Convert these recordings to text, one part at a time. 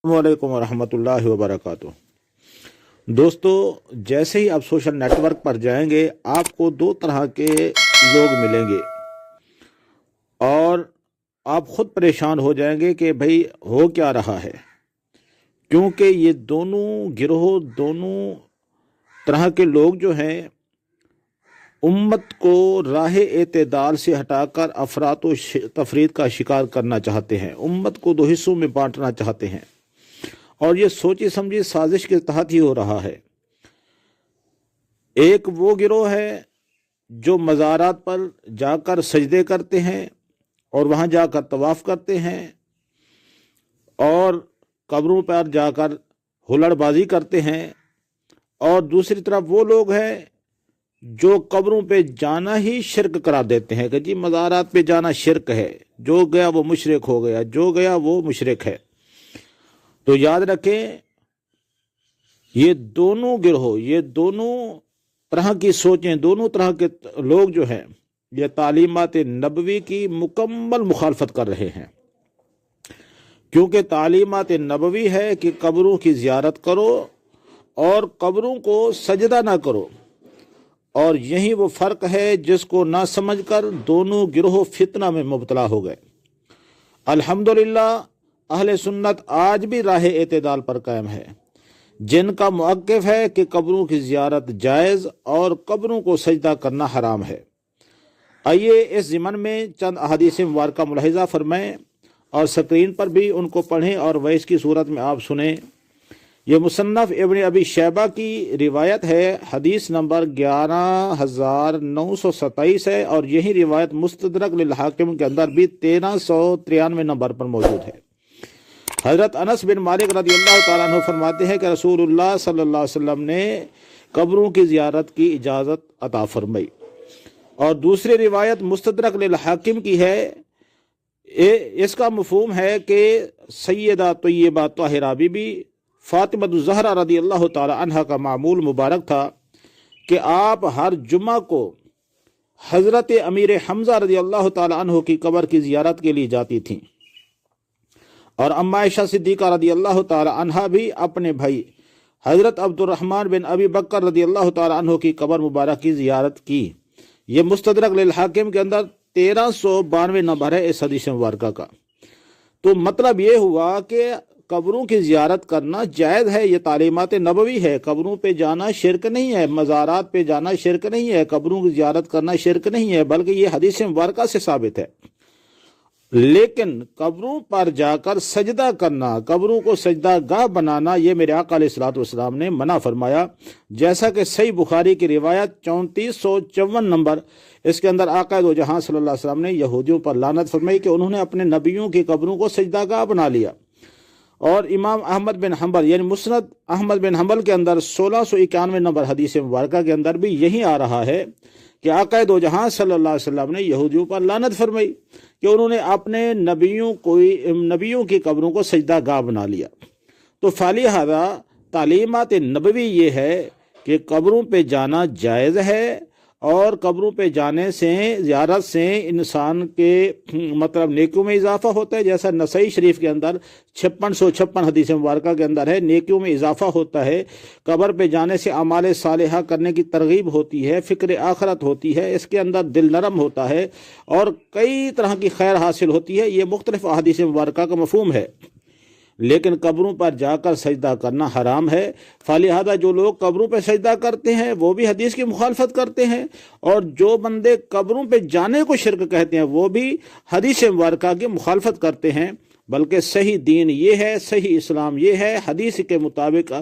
السلام علیکم ورحمۃ اللہ وبرکاتہ۔ دوستو، جیسے ہی آپ سوشل نیٹ ورک پر جائیں گے آپ کو دو طرح کے لوگ ملیں گے اور آپ خود پریشان ہو جائیں گے کہ بھئی ہو کیا رہا ہے، کیونکہ یہ دونوں گروہ، دونوں طرح کے لوگ جو ہیں امت کو راہ اعتدال سے ہٹا کر افراط و تفرید کا شکار کرنا چاہتے ہیں، امت کو دو حصوں میں بانٹنا چاہتے ہیں، اور یہ سوچی سمجھی سازش کے تحت ہی ہو رہا ہے۔ ایک وہ گروہ ہے جو مزارات پر جا کر سجدے کرتے ہیں اور وہاں جا کر طواف کرتے ہیں اور قبروں پر جا کر ہلڑ بازی کرتے ہیں، اور دوسری طرف وہ لوگ ہیں جو قبروں پہ جانا ہی شرک قرار دیتے ہیں کہ جی مزارات پہ جانا شرک ہے، جو گیا وہ مشرک ہو گیا، جو گیا وہ مشرک ہے۔ تو یاد رکھیں، یہ دونوں گروہ، یہ دونوں طرح کی سوچیں، دونوں طرح کے لوگ جو ہیں یہ تعلیمات نبوی کی مکمل مخالفت کر رہے ہیں، کیونکہ تعلیمات نبوی ہے کہ قبروں کی زیارت کرو اور قبروں کو سجدہ نہ کرو، اور یہی وہ فرق ہے جس کو نہ سمجھ کر دونوں گروہ فتنہ میں مبتلا ہو گئے۔ الحمدللہ اہل سنت آج بھی راہ اعتدال پر قائم ہے، جن کا موقف ہے کہ قبروں کی زیارت جائز اور قبروں کو سجدہ کرنا حرام ہے۔ آئیے اس ضمن میں چند احادیث مبارکہ ملاحظہ فرمائیں اور سکرین پر بھی ان کو پڑھیں اور وائس کی صورت میں آپ سنیں۔ یہ مصنف ابن ابی شیبہ کی روایت ہے، حدیث نمبر 11927 ہے، اور یہی روایت مستدرک للحاکم کے اندر بھی 1393 نمبر پر موجود ہے۔ حضرت انس بن مالک رضی اللہ تعالیٰ عنہ فرماتے ہیں کہ رسول اللہ صلی اللہ علیہ وسلم نے قبروں کی زیارت کی اجازت عطا فرمائی۔ اور دوسری روایت مستدرک للحاکم کی ہے، اس کا مفہوم ہے کہ سیدہ طیبہ طاہرہ بی بی فاطمہ الزہرا رضی اللہ تعالی عنہ کا معمول مبارک تھا کہ آپ ہر جمعہ کو حضرت امیر حمزہ رضی اللہ تعالی عنہ کی قبر کی زیارت کے لیے جاتی تھیں، اور اما عائشہ صدیقہ رضی اللہ تعالی عنہ بھی اپنے بھائی حضرت عبد الرحمن بن ابی بکر رضی اللہ تعالی عنہ کی قبر مبارک کی زیارت کی۔ یہ مستدرک للحاکم کے اندر 1392 نمبر ہے اس حدیث مبارکہ کا۔ تو مطلب یہ ہوا کہ قبروں کی زیارت کرنا جائز ہے، یہ تعلیمات نبوی ہے، قبروں پہ جانا شرک نہیں ہے، مزارات پہ جانا شرک نہیں ہے، قبروں کی زیارت کرنا شرک نہیں ہے، بلکہ یہ حدیث مبارکہ سے ثابت ہے۔ لیکن قبروں پر جا کر سجدہ کرنا، قبروں کو سجدہ گاہ بنانا، یہ میرے آقا علیہ الصلوۃ والسلام نے منع فرمایا، جیسا کہ صحیح بخاری کی روایت 3454 نمبر، اس کے اندر آقا دو جہاں صلی اللہ علیہ وسلم نے یہودیوں پر لعنت فرمائی کہ انہوں نے اپنے نبیوں کی قبروں کو سجدہ گاہ بنا لیا۔ اور امام احمد بن حنبل یعنی مسند احمد بن حنبل کے اندر 1691 نمبر حدیث مبارکہ کے اندر بھی یہی آ رہا ہے کہ آقا دو جہاں صلی اللہ علیہ وسلم نے یہودیوں پر لعنت فرمائی کہ انہوں نے اپنے نبیوں کی قبروں کو سجدہ گاہ بنا لیا۔ تو فلہذا تعلیمات نبوی یہ ہے کہ قبروں پہ جانا جائز ہے، اور قبروں پہ جانے سے، زیارت سے انسان کے مطلب نیکیوں میں اضافہ ہوتا ہے، جیسا نسائی شریف کے اندر 5656 حدیث مبارکہ کے اندر ہے، نیکیوں میں اضافہ ہوتا ہے، قبر پہ جانے سے اعمال صالحہ کرنے کی ترغیب ہوتی ہے، فکر آخرت ہوتی ہے، اس کے اندر دل نرم ہوتا ہے، اور کئی طرح کی خیر حاصل ہوتی ہے۔ یہ مختلف احادیث مبارکہ کا مفہوم ہے، لیکن قبروں پر جا کر سجدہ کرنا حرام ہے۔ فلہذا جو لوگ قبروں پہ سجدہ کرتے ہیں وہ بھی حدیث کی مخالفت کرتے ہیں، اور جو بندے قبروں پہ جانے کو شرک کہتے ہیں وہ بھی حدیث مبارکہ کی مخالفت کرتے ہیں۔ بلکہ صحیح دین یہ ہے، صحیح اسلام یہ ہے، حدیث کے مطابق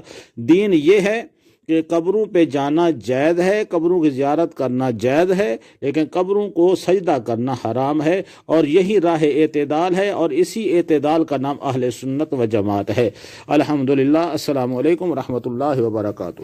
دین یہ ہے کہ قبروں پہ جانا جائز ہے، قبروں کی زیارت کرنا جائز ہے، لیکن قبروں کو سجدہ کرنا حرام ہے، اور یہی راہ اعتدال ہے، اور اسی اعتدال کا نام اہل سنت و جماعت ہے۔ الحمدللہ۔ السلام علیکم ورحمۃ اللہ وبرکاتہ۔